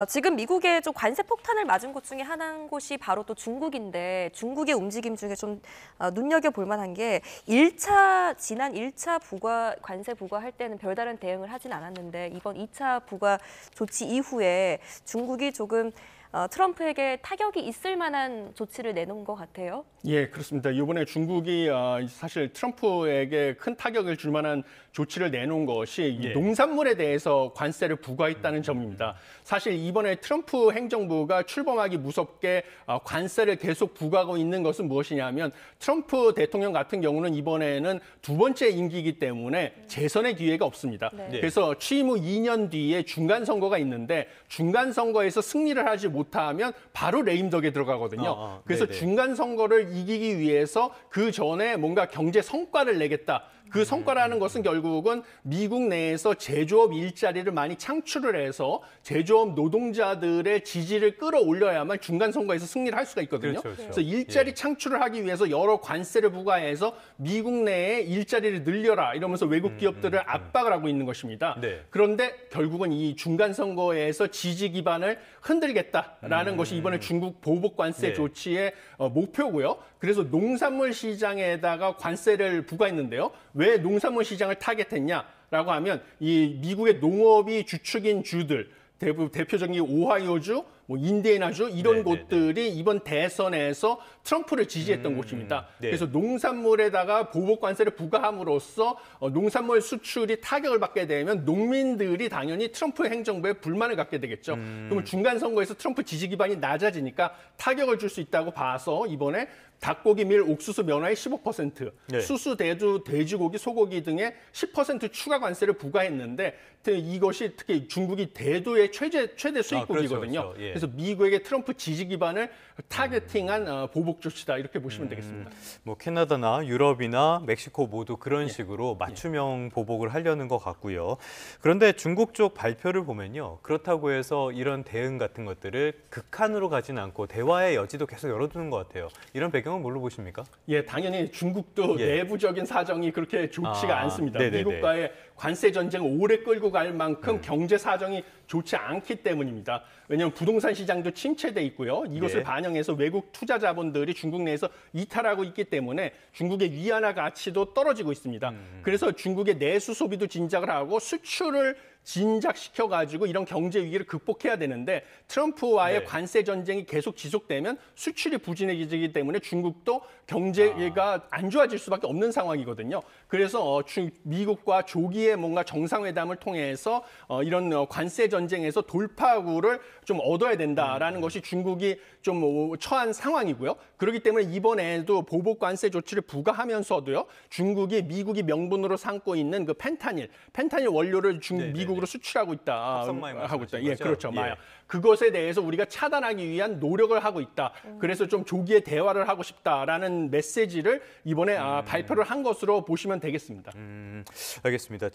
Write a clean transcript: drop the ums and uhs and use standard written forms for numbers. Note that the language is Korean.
지금 미국의 좀 관세 폭탄을 맞은 곳 중에 하나인 곳이 바로 또 중국인데 중국의 움직임 중에 좀 눈여겨볼 만한 게 지난 1차 관세 부과할 때는 별다른 대응을 하진 않았는데 이번 2차 부과 조치 이후에 중국이 조금 트럼프에게 타격이 있을 만한 조치를 내놓은 것 같아요. 예, 그렇습니다. 이번에 중국이 사실 트럼프에게 큰 타격을 줄 만한 조치를 내놓은 것이 이 농산물에 대해서 관세를 부과했다는 점입니다. 사실 이번에 트럼프 행정부가 출범하기 무섭게 관세를 계속 부과하고 있는 것은 무엇이냐면 트럼프 대통령 같은 경우는 이번에는 두 번째 임기이기 때문에 재선의 기회가 없습니다. 네. 그래서 취임 후 2년 뒤에 중간 선거가 있는데 중간 선거에서 승리를 하지 못하면 바로 레임덕에 들어가거든요. 그래서 네네. 중간 선거를 이기기 위해서 그 전에 뭔가 경제 성과를 내겠다. 그 성과라는 것은 결국은 미국 내에서 제조업 일자리를 많이 창출을 해서 제조업 노동자들의 지지를 끌어올려야만 중간 선거에서 승리를 할 수가 있거든요. 그렇죠. 그래서 일자리 창출을 하기 위해서 여러 관세를 부과해서 미국 내에 일자리를 늘려라 이러면서 외국 기업들을 압박을 하고 있는 것입니다. 네. 그런데 결국은 이 중간 선거에서 지지 기반을 흔들겠다라는 것이 이번에 중국 보복 관세 네. 조치의 목표고요. 그래서 농산물 시장에다가 관세를 부과했는데요. 왜 농산물 시장을 타겟했냐라고 하면 이 미국의 농업이 주축인 주들, 대표적인 오하이오주, 인디애나주 이런 곳들이 이번 대선에서 트럼프를 지지했던 곳입니다. 네. 그래서 농산물에다가 보복 관세를 부과함으로써 농산물 수출이 타격을 받게 되면 농민들이 당연히 트럼프 행정부에 불만을 갖게 되겠죠. 그러면 중간 선거에서 트럼프 지지 기반이 낮아지니까 타격을 줄 수 있다고 봐서 이번에 닭고기, 밀, 옥수수 면화의 15%, 네. 수수, 대두, 돼지고기, 소고기 등의 10% 추가 관세를 부과했는데 이것이 특히 중국이 대두의 최대 수입국이거든요. 그렇죠. 예. 그래서 미국에게 트럼프 지지 기반을 타겟팅한 보복 조치다 이렇게 보시면 되겠습니다. 뭐 캐나다나 유럽이나 멕시코 모두 그런 식으로 맞춤형 보복을 하려는 것 같고요. 그런데 중국 쪽 발표를 보면요. 그렇다고 해서 이런 대응 같은 것들을 극한으로 가진 않고 대화의 여지도 계속 열어두는 것 같아요. 이런 배경은 뭘로 보십니까? 예, 당연히 중국도 내부적인 사정이 그렇게 좋지가 않습니다. 네네네. 미국과의 관세 전쟁을 오래 끌고 갈 만큼 경제 사정이 좋지 않기 때문입니다. 왜냐하면 부동산 시장도 침체돼 있고요. 이것을 예. 반영해서 외국 투자 자본들이 중국 내에서 이탈하고 있기 때문에 중국의 위안화 가치도 떨어지고 있습니다. 그래서 중국의 내수 소비도 진작을 하고 수출을 진작시켜가지고 이런 경제 위기를 극복해야 되는데 트럼프와의 관세 전쟁이 계속 지속되면 수출이 부진해지기 때문에 중국도 경제가 안 좋아질 수밖에 없는 상황이거든요. 그래서 미국과 조기에 뭔가 정상회담을 통해서 이런 관세 전쟁에서 돌파구를 좀 얻어야 된다라는 것이 중국이 좀 처한 상황이고요. 그렇기 때문에 이번에도 보복 관세 조치를 부과하면서도요. 중국이 미국이 명분으로 삼고 있는 그 펜타닐 원료를 미국으로 수출하고 있다. 합성마약 예, 거죠? 그렇죠. 예. 마약. 그것에 대해서 우리가 차단하기 위한 노력을 하고 있다. 그래서 좀 조기에 대화를 하고 싶다라는 메시지를 이번에 발표를 한 것으로 보시면 되겠습니다. 알겠습니다.